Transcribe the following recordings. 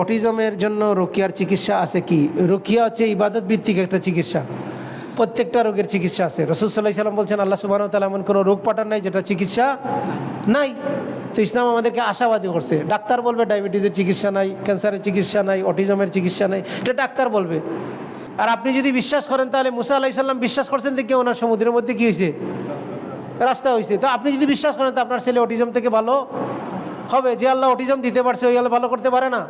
অটিজমের জন্য রুকিয়ার চিকিৎসা আছে কি? রুকিয়া হচ্ছে ইবাদত ভিত্তিক একটা চিকিৎসা, প্রত্যেকটা রোগের চিকিৎসা আছে। রাসূল সাল্লাল্লাহু আলাইহি ওয়াসাল্লাম বলছেন আল্লাহ সুবহানাহু ওয়া তাআলা এমন কোনো রোগ পাঠান নাই যেটা চিকিৎসা নাই। তো ইসলাম আমাদেরকে আশাবাদী করছে। ডাক্তার বলবে ডায়াবেটিসের চিকিৎসা নাই, ক্যান্সারের চিকিৎসা নাই, অটিজমের চিকিৎসা নাই, এটা ডাক্তার বলবে। আর আপনি যদি বিশ্বাস করেন তাহলে মুসা আলাইহিস সালাম বিশ্বাস করছেন দেখে ওনার সমুদ্রের মধ্যে কী হয়েছে? রাস্তা হয়েছে। তো আপনি যদি বিশ্বাস করেন তো আপনার ছেলে অটিজম থেকে ভালো হবে। যে আল্লাহ অটিজম দিতে পারছে ওই আল্লাহ ভালো করতে পারে না?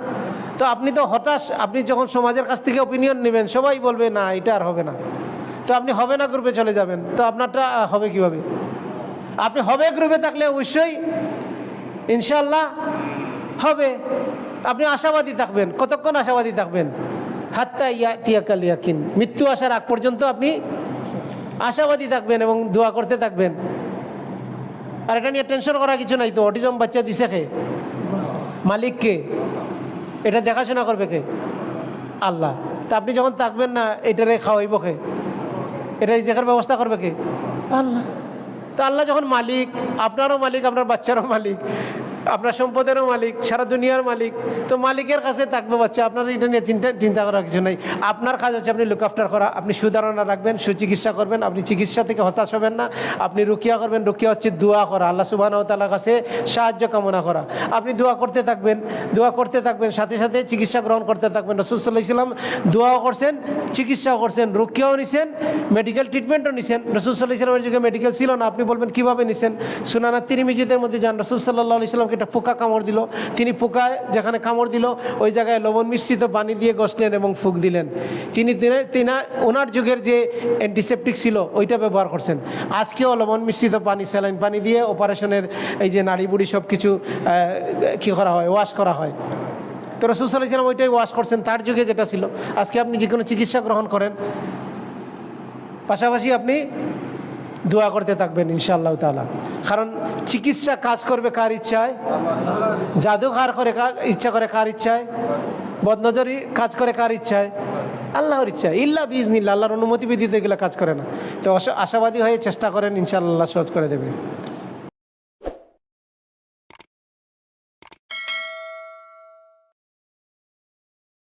তো আপনি তো হতাশ। আপনি যখন সমাজের কাছ থেকে ওপিনিয়ন নেবেন সবাই বলবে না এটা আর হবে না, তো আপনি হবে না গ্রুপে চলে যাবেন। তো আপনারটা হবে কিভাবে? আপনি হবে গ্রুপে থাকলে অবশ্যই ইনশাআল্লাহ হবে। আপনি আশাবাদী থাকবেন। কতক্ষণ আশাবাদী থাকবেন? হাত্তা ইয়াতিয়াকাল ইয়াকিন, মৃত্যু আসার আগ পর্যন্ত আপনি আশাবাদী থাকবেন এবং দোয়া করতে থাকবেন। আর এটা নিয়ে টেনশন করার কিছু নাই। তো অটিজম বাচ্চা দিছে কে? মালিককে। এটা দেখাশোনা করবে কে? আল্লাহ। তা আপনি যখন থাকবেন না এটারে খাওয়াইব কে? এটা রিজিকের ব্যবস্থা করবে কে? আল্লাহ। তো আল্লাহ যখন মালিক, আপনারও মালিক, আপনার বাচ্চারও মালিক, আপনার সম্পদেরও মালিক, সারা দুনিয়ার মালিক, তো মালিকের কাছে থাকবে বাচ্চা। আপনার এটা নিয়ে চিন্তা করার কিছু নেই। আপনার কাজ হচ্ছে আপনি লুক আফটার করা। আপনি সুধারণা রাখবেন, সুচিকিৎসা করবেন। আপনি চিকিৎসা থেকে হতাশ হবেন না। আপনি রুকিয়া করবেন। রুকিয়া হচ্ছে দোয়া করা, আল্লাহ সুবহানাহু ওয়া তাআলার কাছে সাহায্য কামনা করা। আপনি দোয়া করতে থাকবেন, দোয়া করতে থাকবেন, সাথে সাথে চিকিৎসা গ্রহণ করতে থাকবেন। রাসূল সাল্লাল্লাহু আলাইহি ওয়াসাল্লাম দোয়াও করছেন, চিকিৎসাও করছেন, রুকিয়াও নিছেন, মেডিকেল ট্রিটমেন্টও নিছেন। রাসূল সাল্লাল্লাহু আলাইহি ওয়াসাল্লামের যুগে মেডিকেল ছিল না। আপনি বলবেন কীভাবে নিছেন? সুনান তিরমিজিদের মধ্যে যান, রাসূল সাল্লাল্লাহু আলাইহি ওয়াসাল্লামকে একটা পোকা কামড় দিল। তিনি পোকায় যেখানে কামড় দিল ওই জায়গায় লবণ মিশ্রিত পানি দিয়ে ঘষলেন এবং ফুঁক দিলেন। তিনি ওনার যুগের যে অ্যান্টিসেপটিক ছিল ওইটা ব্যবহার করছেন। আজকেও লবণ মিশ্রিত পানি, স্যালাইন পানি দিয়ে অপারেশনের এই যে নাড়ি বুড়ি সব কিছু কী করা হয়, ওয়াশ করা হয়। তো রাসূল সাল্লাল্লাহু আলাইহি ওয়াসাল্লাম ওইটাই ওয়াশ করছেন তার যুগে যেটা ছিল। আজকে আপনি যে কোনো চিকিৎসা গ্রহণ করেন, পাশাপাশি আপনি দোয়া করতে থাকবেন ইনশাআল্লাহ তাআলা। কারণ চিকিৎসা কাজ করবে কার ইচ্ছায়? জাদু করে ইচ্ছা করে কার ইচ্ছায়? বদনজরি কাজ করে কার ইচ্ছায়? আল্লাহর ইচ্ছা। ইল্লা বিইজনিল্লাহ, আল্লাহর অনুমতি ব্যতীত এগুলো কাজ করে না। তো আশাবাদী হয়ে চেষ্টা করেন, ইনশাআল্লাহ সহজ করে দেবে।